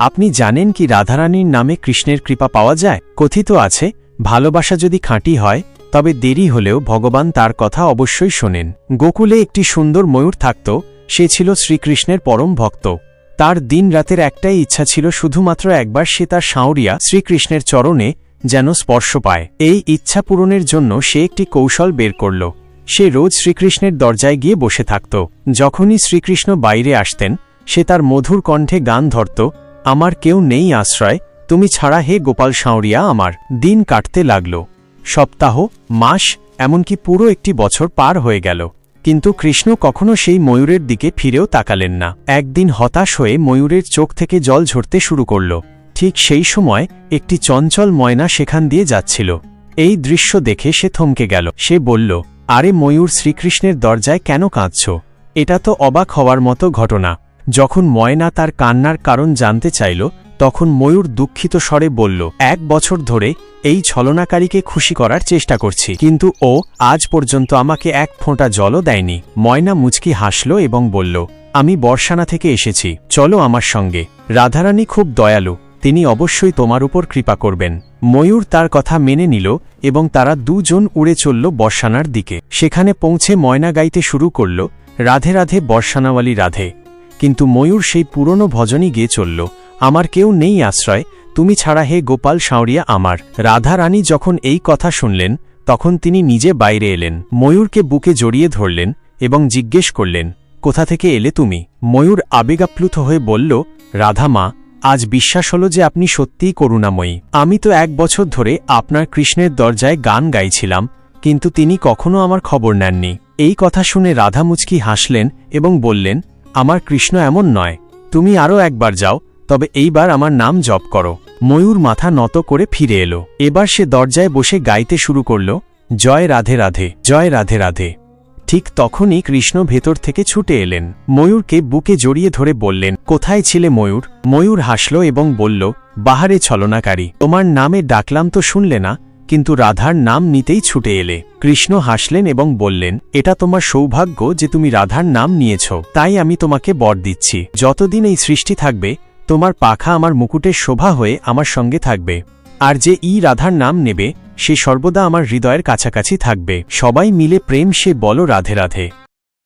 আপনি জানেন কি রাধারানীর নামে কৃষ্ণের কৃপা পাওয়া যায়? কথিত আছে, ভালোবাসা যদি খাঁটি হয় তবে দেরি হলেও ভগবান তার কথা অবশ্যই শোনেন। গোকুলে একটি সুন্দর ময়ূর থাকত। সে ছিল শ্রীকৃষ্ণের পরম ভক্ত। তার দিন রাতের একটাই ইচ্ছা ছিল, শুধুমাত্র একবার সে তার সাঁওরিয়া শ্রীকৃষ্ণের চরণে যেন স্পর্শ পায়। এই ইচ্ছা পূরণের জন্য সে একটি কৌশল বের করল। সে রোজ শ্রীকৃষ্ণের দরজায় গিয়ে বসে থাকত। যখনই শ্রীকৃষ্ণ বাইরে আসতেন সে তার মধুর কণ্ঠে গান ধরত, আমার কেউ নেই আশ্রয়, তুমি ছাড়া হে গোপাল সাঁওরিয়া আমার। দিন কাটতে লাগল। সপ্তাহ, মাস, এমনকি পুরো একটি বছর পার হয়ে গেল, কিন্তু কৃষ্ণ কখনো সেই ময়ূরের দিকে ফিরেও তাকালেন না। একদিন হতাশ হয়ে ময়ূরের চোখ থেকে জল ঝরতে শুরু করল। ঠিক সেই সময় একটি চঞ্চল ময়না সেখান দিয়ে যাচ্ছিল। এই দৃশ্য দেখে সে থমকে গেল। সে বলল, আরে ময়ূর, শ্রীকৃষ্ণের দরজায় কেন কাঁদছ? এটা তো অবাক হওয়ার মতো ঘটনা। যখন ময়না তার কান্নার কারণ জানতে চাইল তখন ময়ূর দুঃখিত স্বরে বলল, 1 বছর ধরে এই ছলনাকারীকে খুশি করার চেষ্টা করছি, কিন্তু ও আজ পর্যন্ত আমাকে এক ফোঁটা জলও দেয়নি। ময়না মুচকি হাসল এবং বলল, আমি বর্ষানা থেকে এসেছি, চলো আমার সঙ্গে। রাধারানী খুব দয়ালু, তিনি অবশ্যই তোমার উপর কৃপা করবেন। ময়ূর তার কথা মেনে নিল এবং তারা দুজন উড়ে চলল বর্ষানার দিকে। সেখানে পৌঁছে ময়না গাইতে শুরু করল, রাধে রাধে বর্ষানাওয়ালি রাধে। কিন্তু ময়ূর সেই পুরনো ভজনই গেয়ে চলল, আমার কেউ নেই আশ্রয়, তুমি ছাড়া হে গোপাল সাঁওরিয়া আমার। রাধা রানী যখন এই কথা শুনলেন তখন তিনি নিজে বাইরে এলেন, ময়ূরকে বুকে জড়িয়ে ধরলেন এবং জিজ্ঞেস করলেন, কোথা থেকে এলে তুমি? ময়ূর আবেগাপ্লুত হয়ে বলল, রাধা মা, আজ বিশ্বাস হলো যে আপনি সত্যিই করুণাময়ী। আমি তো 1 বছর ধরে আপনার কৃষ্ণের দরজায় গান গাইছিলাম, কিন্তু তিনি কখনো আমার খবর নেননি। এই কথা শুনে রাধা মুচকি হাসলেন এবং বললেন, আমার কৃষ্ণ এমন নয়, তুমি আরও একবার যাও, তবে এইবার আমার নাম জপ করো। ময়ূর মাথা নত করে ফিরে এলো। এবার সে দরজায় বসে গাইতে শুরু করল, জয় রাধে রাধে, জয় রাধে রাধে। ঠিক তখনই কৃষ্ণ ভেতর থেকে ছুটে এলেন। ময়ূরকে বুকে জড়িয়ে ধরে বললেন, কোথায় ছিলে ময়ূর? ময়ূর হাসল এবং বলল, বাহারে ছলনাকারী, তোমার নামে ডাকলাম তো শুনলে না, কিন্তু রাধার নাম নিতেই ছুটে এলে। কৃষ্ণ হাসলেন এবং বললেন, এটা তোমার সৌভাগ্য যে তুমি রাধার নাম নিয়েছ, তাই আমি তোমাকে বর দিচ্ছি। যতদিন এই সৃষ্টি থাকবে তোমার পাখা আমার মুকুটের শোভা হয়ে আমার সঙ্গে থাকবে, আর যে রাধার নাম নেবে সে সর্বদা আমার হৃদয়ের কাছাকাছি থাকবে। সবাই মিলে প্রেম সে বলো রাধে রাধে।